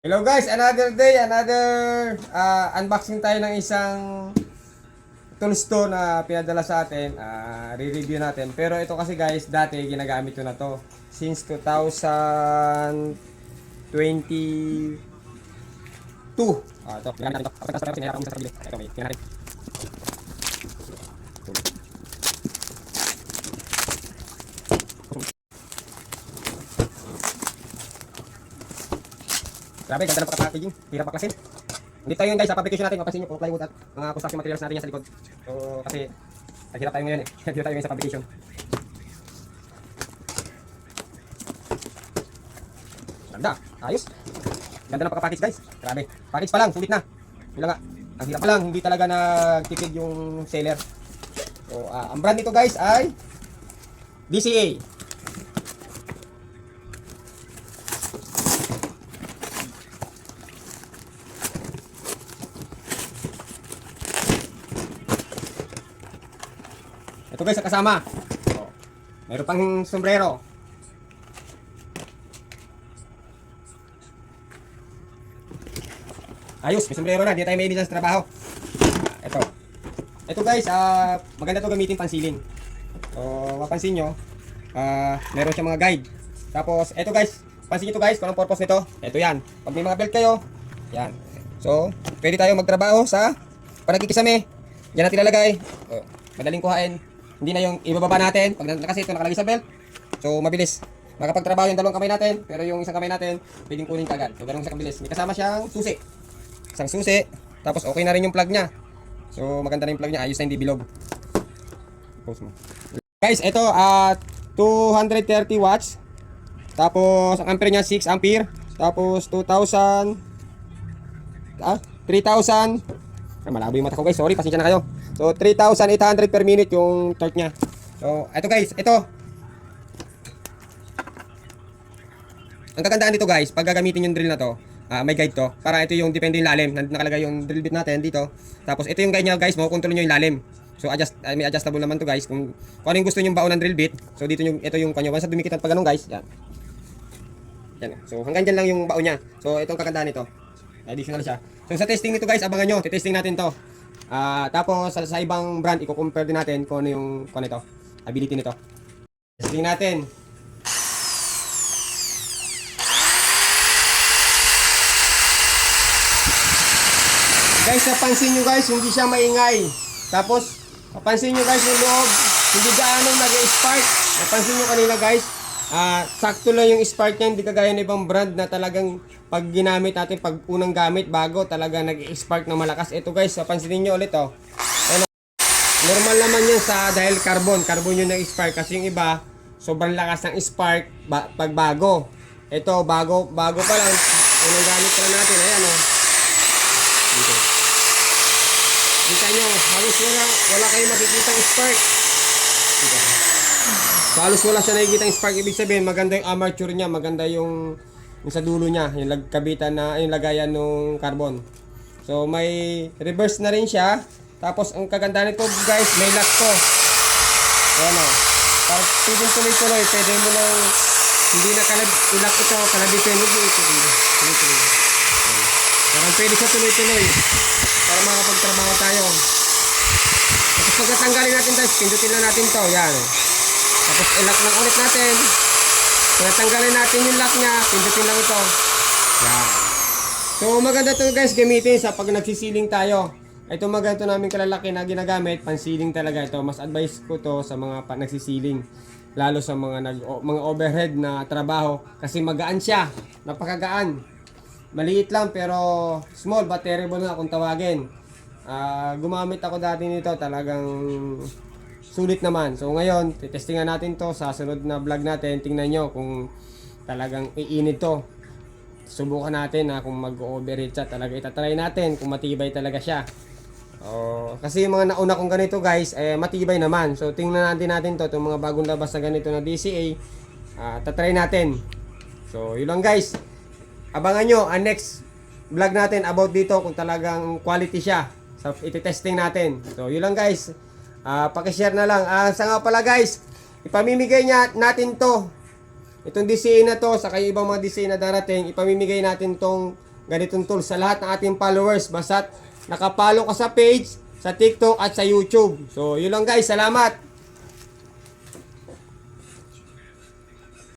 Hello guys, another day, another unboxing tayo ng isang tools to na pinadala sa atin. Re-review natin. Pero ito kasi guys, dati ginagamit ko na to since 2022. Ito, ginagamit natin ito. Kapag nasa tayo, sinayara ko sa pabili. Ito, may tingnan natin. Grabe, ganda ng pagka-packaging. Hirap paklasin. Hindi tayo yun guys, sa fabrication natin, mapansin nyo kung plywood at mga construction materials natin yan sa likod. So, kasi naghirap tayo ngayon eh. Naghirap tayo ngayon sa fabrication. Ganda, ayos. Ganda ng pagka-package guys. Grabe. Package pa lang, sulit na. Yun lang nga. Ang hirap pa lang, hindi talaga nagtipid yung seller. So, ang brand nito guys ay DCA. Ito guys, sa kasama. Oh, meron pang sombrero. Ayos, may sombrero na. Di tayo may ibisan sa trabaho. Ito. Ito guys, maganda to gamitin pansiling. So, mapansin nyo, meron siya mga guide. Tapos, ito guys, pansin nyo to guys, kung anong purpose nito. Ito yan. Pag may mga belt kayo, yan. So, pwede tayo magtrabaho sa panagkikisame. Yan natin lalagay. Oh, madaling kuhain. Hindi na yung ibababa natin. Pag kasi ito nakalagay sa belt, so mabilis. Makapagtrabaho yung dalawang kamay natin, pero yung isang kamay natin, pwedeng kunin kagad. So, ganun sa kabilis. May kasama siyang susi. Isang susi. Tapos, okay na rin yung plug niya. So, maganda na yung plug niya. Ayos na, hindi bilog. Post mo. Guys, ito, 230 watts. Tapos, ang ampere niya, 6 ampere. Tapos, 2,000. 3,000. Malabo yung mata ko guys. Sorry, pasensya na kayo. So, 3,800 per minute yung torque niya. So, ito guys, ito. Ang kagandahan dito guys, pag gagamitin yung drill na to, may guide to. Para ito yung depende yung lalim. Nakalagay yung drill bit natin dito. Tapos, ito yung guide niya guys, makukontrol nyo yung lalim. So, may adjustable naman to guys. Kung ano yung gusto nyo baon ng drill bit. So, dito yung, ito yung kanyo. Once na dumikit at pag ganun guys, yan. Yan. So, hanggang dyan lang yung baon niya. So, itong kagandahan nito. Additional siya. So, sa testing nito guys, abangan nyo. Testing natin to. Tapos sa ibang brand, i-compare din natin kung ano yung ito, ability nito. Testing natin. Guys, napansin nyo guys, hindi siya maingay. Tapos, napansin nyo guys yung loob, hindi gaano nag-spark. Napansin nyo kanina guys, sakto lang yung spark niya, hindi kagaya ng ibang brand na talagang pag ginamit natin, pag unang gamit, bago talaga nag-spark na malakas. Ito guys, pansinin nyo ulit oh. Normal naman yan dahil carbon yung nag-spark. Kasi yung iba, sobrang lakas ng spark pag bago. Ito, bago pa lang, unang gamit pa lang natin, ayan oh. Dito. Kita nyo, halos wala kayong makikita ng spark. Dito. So, halos wala siya nakikita ng spark. Ibig sabihin, maganda yung armature niya, maganda yung sa dulo niya, yung kabitan na, yung lagayan ng carbon. So, may reverse na rin siya. Tapos, ang kagandahan nito guys, may lock to. So, ano, para pwedeng tuloy-tuloy, pwede mo lang, hindi na i-lock ito, kalabitin mo tuloy-tuloy. Parang pwede siya tuloy-tuloy, para makapagtrabaho tayo. Tapos, pagkatanggalin natin guys, pindutin lang natin to, yan. Tapos, i-lock lang ulit natin. Kung natanggalin natin yung lock niya, pindutin lang ito. Yan. So, maganda to guys gamitin sa pag nagsisiling tayo. Ito maganda namin kalalaki na ginagamit, pansiling talaga ito. Mas advice ko to sa mga nagsisiling. Lalo sa mga overhead na trabaho. Kasi magaan siya. Napakagaan. Maliit lang pero small but terrible na kung tawagin. Gumamit ako dati nito, talagang sulit naman. So ngayon, testingan natin to sa sunod na vlog natin. Tingnan nyo kung talagang iinit to. Subukan natin kung mag-overheat siya. Talaga itatry natin kung matibay talaga siya. Kasi yung mga nauna kong ganito guys, matibay naman. So tingnan natin to, itong mga bagong labas na ganito na DCA. Tatry natin. So yun lang guys. Abangan nyo ang next vlog natin about dito kung talagang quality siya. So iti-testing natin. So yun lang guys. Pakishare na lang. Sa nga pala guys, ipamimigay natin to. Itong DCA na to, sa kayo ibang mga DCA na darating, ipamimigay natin tong ganitong tools sa lahat ng ating followers. Basta't nakapalo ka sa page, sa TikTok at sa YouTube. So, yun lang guys. Salamat!